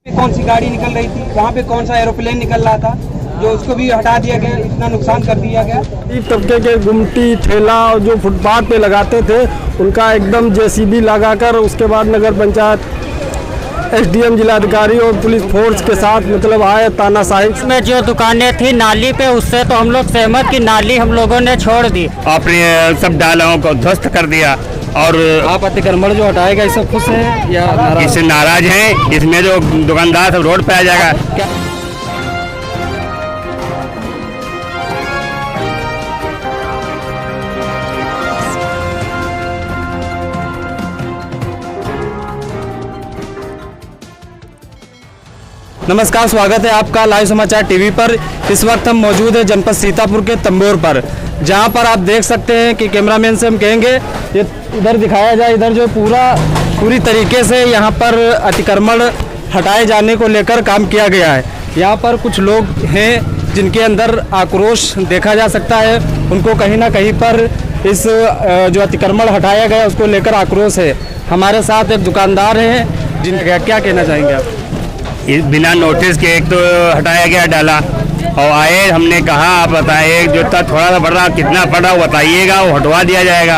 कौन सी गाड़ी निकल रही थी, वहाँ पे कौन सा एरोप्लेन निकल रहा था, जो उसको भी हटा दिया गया, इतना नुकसान कर दिया गया। गरीब तबके के गुमटी ठेला और जो फुटपाथ पे लगाते थे उनका एकदम जेसीबी लगाकर उसके बाद नगर पंचायत एसडीएम जिलाधिकारी और पुलिस फोर्स के साथ मतलब आए तानाशाही में जो दुकानें थी नाली पे, उससे तो हम लोग सहमत कि नाली हम लोगों ने छोड़ दी। अपने सब डालों को ध्वस्त कर दिया और आप अतिक्रमण जो हटाएगा इससे खुश हैं या नाराज? इससे नाराज हैं। इसमें जो दुकानदार सब रोड पे आ जाएगा। क्या नमस्कार, स्वागत है आपका लाइव समाचार टीवी पर। इस वक्त हम मौजूद हैं जनपद सीतापुर के तंबोर पर, जहां पर आप देख सकते हैं कि कैमरामैन से हम कहेंगे ये इधर दिखाया जाए। इधर जो पूरी तरीके से यहां पर अतिक्रमण हटाए जाने को लेकर काम किया गया है। यहां पर कुछ लोग हैं जिनके अंदर आक्रोश देखा जा सकता है। उनको कहीं ना कहीं पर इस जो अतिक्रमण हटाया गया उसको लेकर आक्रोश है। हमारे साथ एक दुकानदार हैं जिनका क्या कहना चाहेंगे आप? बिना नोटिस के एक तो हटाया गया डाला और आए, हमने कहा आप बताइए जो थोड़ा सा बढ़ रहा कितना पड़ा वो बताइएगा, वो हटवा दिया जाएगा।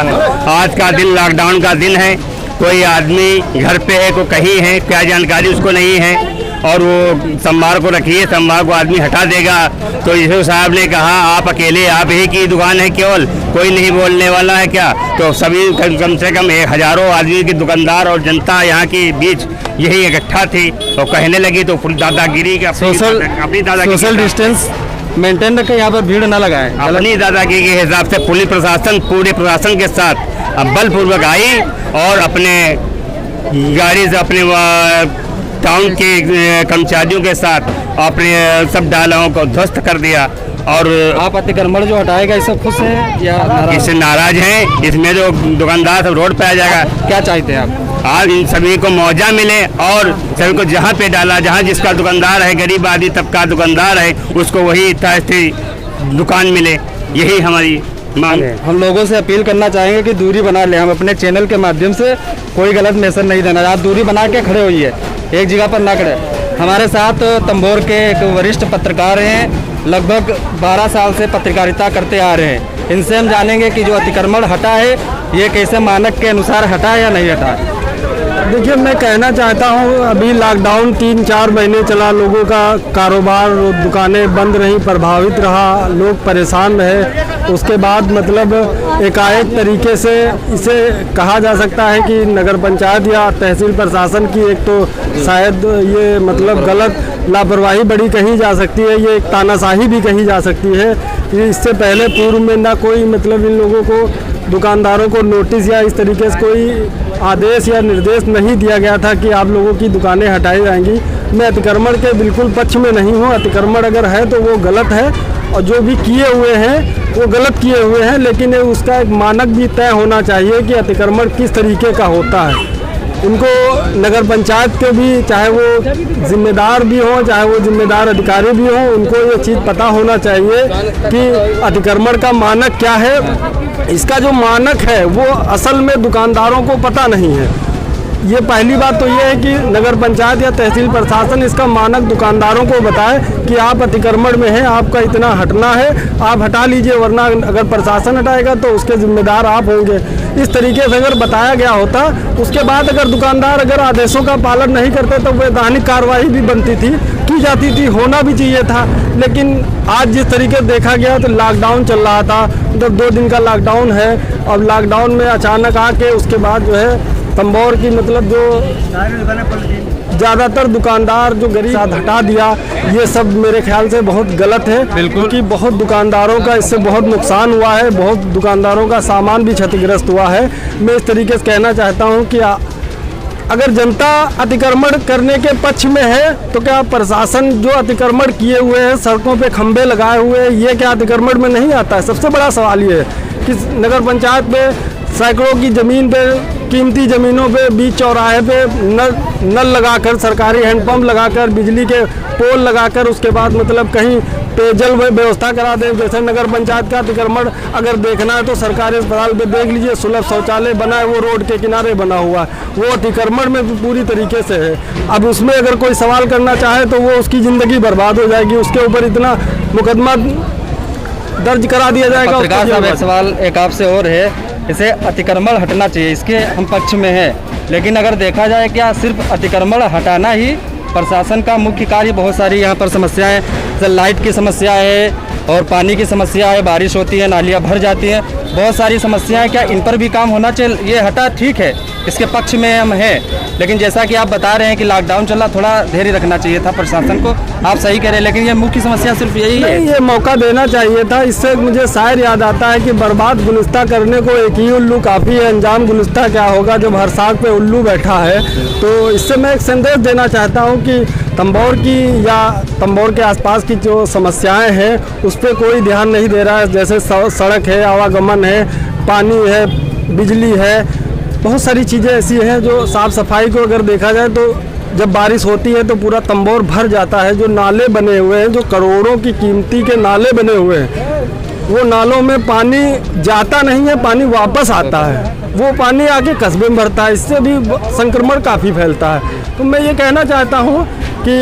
आज का दिन लॉकडाउन का दिन है, कोई आदमी घर पे है, कोई कहीं है, क्या जानकारी उसको नहीं है और वो सोमवार को रखिए, सोमवार को आदमी हटा देगा। तो ईश्वर साहब ने कहा आप अकेले, आप ही की दुकान है केवल, कोई नहीं बोलने वाला है क्या? तो सभी कम से कम हजारों आदमी की दुकानदार और जनता यहाँ की बीच यही इकट्ठा थी और कहने लगी तो फुल दादागिरी का सोशल डिस्टेंस मेंटेन रखें, यहाँ पर भीड़ ना लगाएं। अपनी दादागिरी के हिसाब से पुलिस प्रशासन पूरे प्रशासन के साथ अब बलपूर्वक आई और अपने गाड़ी से अपने टाउन के कर्मचारियों के साथ अपने सब डालों को ध्वस्त कर दिया। और आप अतिक्रमण जो हटाएगा इससे खुश हैं या नाराज? इससे नाराज हैं। इसमें जो दुकानदार सब रोड पे आ जाएगा। क्या चाहते हैं आप? आज इन सभी को मुआवजा मिले और सभी को जहाँ पे डाला, जहाँ जिसका दुकानदार है, गरीब आदमी तबका दुकानदार है, उसको वही दुकान मिले, यही हमारी मांग है। हम लोगों से अपील करना चाहेंगे कि दूरी बना लें। हम अपने चैनल के माध्यम से कोई गलत मैसेज नहीं देना। आप दूरी बना के खड़े होइए, एक जगह पर ना खड़े। हमारे साथ तंबोर के एक वरिष्ठ पत्रकार हैं, लगभग 12 साल से पत्रकारिता करते आ रहे हैं। इनसे हम जानेंगे कि जो अतिक्रमण हटा है ये कैसे मानक के अनुसार हटा है या नहीं हटा है। देखिए, मैं कहना चाहता हूँ अभी लॉकडाउन 3-4 महीने चला, लोगों का कारोबार दुकानें बंद रहीं, प्रभावित रहा, लोग परेशान रहे। उसके बाद मतलब एकाएक तरीके से इसे कहा जा सकता है कि नगर पंचायत या तहसील प्रशासन की एक तो शायद ये मतलब गलत लापरवाही बड़ी कही जा सकती है, ये एक तानाशाही भी कही जा सकती है। इससे पहले पूर्व में ना कोई मतलब इन लोगों को, दुकानदारों को नोटिस या इस तरीके से कोई आदेश या निर्देश नहीं दिया गया था कि आप लोगों की दुकानें हटाई जाएंगी। मैं अतिक्रमण के बिल्कुल पक्ष में नहीं हूँ। अतिक्रमण अगर है तो वो गलत है और जो भी किए हुए हैं वो गलत किए हुए हैं, लेकिन उसका एक मानक भी तय होना चाहिए कि अतिक्रमण किस तरीके का होता है। उनको नगर पंचायत के भी, चाहे वो जिम्मेदार भी हों, चाहे वो जिम्मेदार अधिकारी भी हों, उनको ये चीज़ पता होना चाहिए कि अतिक्रमण का मानक क्या है। इसका जो मानक है वो असल में दुकानदारों को पता नहीं है। ये पहली बात तो ये है कि नगर पंचायत या तहसील प्रशासन इसका मानक दुकानदारों को बताए कि आप अतिक्रमण में हैं, आपका इतना हटना है, आप हटा लीजिए, वरना अगर प्रशासन हटाएगा तो उसके जिम्मेदार आप होंगे। इस तरीके से अगर बताया गया होता, उसके बाद अगर दुकानदार अगर आदेशों का पालन नहीं करते तो वैधानिक कार्रवाई भी बनती थी, की जाती थी, होना भी चाहिए था। लेकिन आज जिस तरीके से देखा गया तो लॉकडाउन चल रहा था, मतलब 2 दिन का लॉकडाउन है। अब लॉकडाउन में अचानक आके उसके बाद जो है तंबोर की मतलब जो ज़्यादातर दुकानदार जो गरीब साथ हटा दिया, ये सब मेरे ख्याल से बहुत गलत है। क्योंकि बहुत दुकानदारों का इससे बहुत नुकसान हुआ है, बहुत दुकानदारों का सामान भी क्षतिग्रस्त हुआ है। मैं इस तरीके से कहना चाहता हूँ कि अगर जनता अतिक्रमण करने के पक्ष में है तो क्या प्रशासन जो अतिक्रमण किए हुए हैं, सड़कों पे खंबे लगाए हुए हैं, ये क्या अतिक्रमण में नहीं आता है? सबसे बड़ा सवाल ये है कि नगर पंचायत पे सैकड़ों की ज़मीन पे कीमती ज़मीनों पे बीच चौराहे पे नल लगाकर, सरकारी हैंडपंप लगाकर, बिजली के पोल लगाकर, उसके बाद मतलब कहीं पेयजल व्यवस्था करा दें। जैसे नगर पंचायत का अतिक्रमण अगर देखना है तो सरकारी अस्पताल पे देख लीजिए, सुलभ शौचालय बना है, वो रोड के किनारे बना हुआ है, वो अतिक्रमण में पूरी तरीके से है। अब उसमें अगर कोई सवाल करना चाहे तो वो उसकी ज़िंदगी बर्बाद हो जाएगी, उसके ऊपर इतना मुकदमा दर्ज करा दिया जाएगा। पत्रकार साहब, एक सवाल एक आपसे और है, इसे अतिक्रमण हटना चाहिए, इसके हम पक्ष में है, लेकिन अगर देखा जाए क्या सिर्फ अतिक्रमण हटाना ही प्रशासन का मुख्य कार्य? बहुत सारी यहाँ पर समस्याएं, जैसे लाइट की समस्या है और पानी की समस्या है, बारिश होती है नालियाँ भर जाती हैं, बहुत सारी समस्याएं, क्या इन पर भी काम होना चाहिए? ये हटा ठीक है, इसके पक्ष में हम हैं, लेकिन जैसा कि आप बता रहे हैं कि लॉकडाउन चला, थोड़ा धैर्य रखना चाहिए था प्रशासन को, आप सही कह रहे हैं, लेकिन ये मुख्य समस्या सिर्फ यही है। ये मौका देना चाहिए था। इससे मुझे शायर याद आता है कि बर्बाद गुलिस्ता करने को एक ही उल्लू काफ़ी है, अंजाम गुलिस्ता क्या होगा जब हर साग पे उल्लू बैठा है। तो इससे मैं एक संदेश देना चाहता हूँ कि तंबोर की या तंबोर के आसपास की जो समस्याएं हैं उस पर कोई ध्यान नहीं दे रहा है। जैसे सड़क है, आवागमन है, पानी है, बिजली है, बहुत सारी चीज़ें ऐसी हैं जो साफ़ सफाई को अगर देखा जाए तो जब बारिश होती है तो पूरा तंबोर भर जाता है। जो नाले बने हुए हैं, जो करोड़ों की कीमती के नाले बने हुए हैं, वो नालों में पानी जाता नहीं है, पानी वापस आता है, वो पानी आके कस्बे में भरता है, इससे भी संक्रमण काफ़ी फैलता है। तो मैं ये कहना चाहता हूँ कि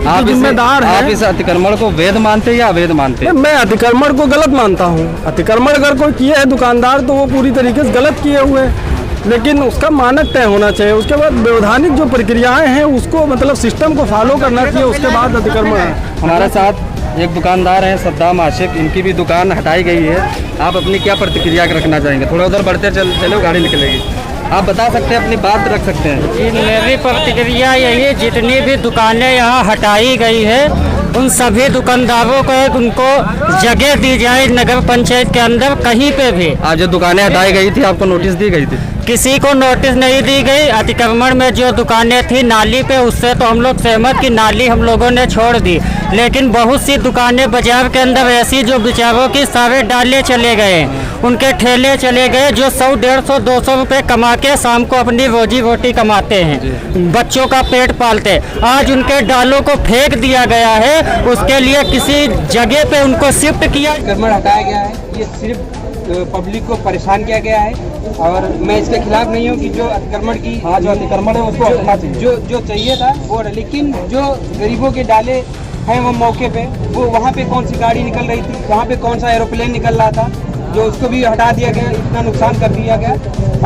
आप जिम्मेदार हैं। आप इस अतिक्रमण को वैध मानते हैं या अवैध मानते हैं? मैं अतिक्रमण को गलत मानता हूँ। अतिक्रमण अगर कोई किए है दुकानदार तो वो पूरी तरीके से गलत किए हुए हैं, लेकिन उसका मानक तय होना चाहिए। उसके बाद वैधानिक जो प्रक्रियाएं हैं उसको मतलब सिस्टम को फॉलो करना चाहिए, उसके बाद अतिक्रमण है। हमारे साथ एक दुकानदार हैं सद्दाम आशिक, इनकी भी दुकान हटाई गई है, आप अपनी क्या प्रतिक्रिया रखना चाहेंगे? थोड़ा उधर बढ़ते चलो, गाड़ी निकलेगी, आप बता सकते हैं, अपनी बात रख सकते हैं। जी, मेरी प्रतिक्रिया यही है, जितनी भी दुकानें यहाँ हटाई गई है उन सभी दुकानदारों को उनको जगह दी जाए नगर पंचायत के अंदर कहीं पे भी। आज जो दुकानें हटाई गई थी आपको नोटिस दी गई थी? किसी को नोटिस नहीं दी गई। अतिक्रमण में जो दुकानें थी नाली पे, उससे तो हम लोग सहमत कि नाली हम लोगों ने छोड़ दी, लेकिन बहुत सी दुकानें बाजार के अंदर ऐसी जो बेचारों की सारे डाले चले गए, उनके ठेले चले गए, जो 100, 150, 200 रुपये कमा के शाम को अपनी रोजी रोटी कमाते हैं, बच्चों का पेट पालते। आज उनके डालों को फेंक दिया गया है, उसके लिए किसी जगह पे उनको शिफ्ट किया। अतिक्रमण हटाया गया है, ये सिर्फ पब्लिक को परेशान किया गया है और मैं इसके खिलाफ नहीं हूँ कि जो अतिक्रमण की जो अतिक्रमण है उसको हटना चाहिए, जो चाहिए था वो, लेकिन जो गरीबों के डाले हैं वो मौके पे, वो वहाँ पे कौन सी गाड़ी निकल रही थी, वहाँ पे कौन सा एरोप्लेन निकल रहा था, जो उसको भी हटा दिया गया, इतना नुकसान कर दिया गया।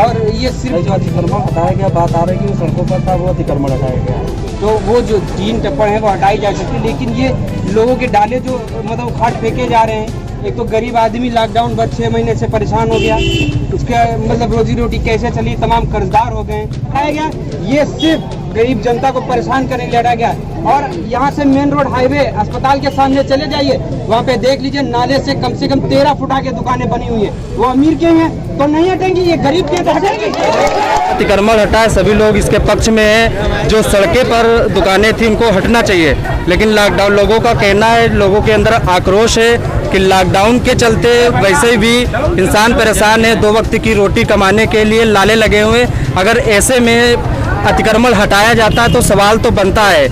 और ये सिर्फ जो अतिक्रमण हटाया गया, बात आ रही है कि वो सड़कों पर था, वो अतिक्रमण हटाया गया, तो वो जो जीन टप्पड़ है वो हटाई जा सकती है, लेकिन ये लोगों के डाले जो मतलब उखाड़ फेंके जा रहे हैं। एक तो गरीब आदमी लॉकडाउन बाद 6 महीने से परेशान हो गया, उसका मतलब रोजी रोटी कैसे चली, तमाम कर्जदार हो गए। हटाया गया, ये सिर्फ गरीब जनता को परेशान करने के लिए हटाया गया। और यहाँ से मेन रोड हाईवे अस्पताल के सामने चले जाइए, वहाँ पे देख लीजिए नाले से कम 13 फुट आगे दुकानें बनी हुई हैं। वो अमीर के हैं तो नहीं हटेंगी, ये गरीब के तो हटेंगे। अतिक्रमण हटाए, सभी लोग इसके पक्ष में हैं। जो सड़कें पर दुकानें थी उनको हटना चाहिए, लेकिन लॉकडाउन, लोगों का कहना है, लोगों के अंदर आक्रोश है कि लॉकडाउन के चलते वैसे भी इंसान परेशान है, 2 वक्त की रोटी कमाने के लिए लाले लगे हुए। अगर ऐसे में अतिक्रमण हटाया जाता है तो सवाल तो बनता है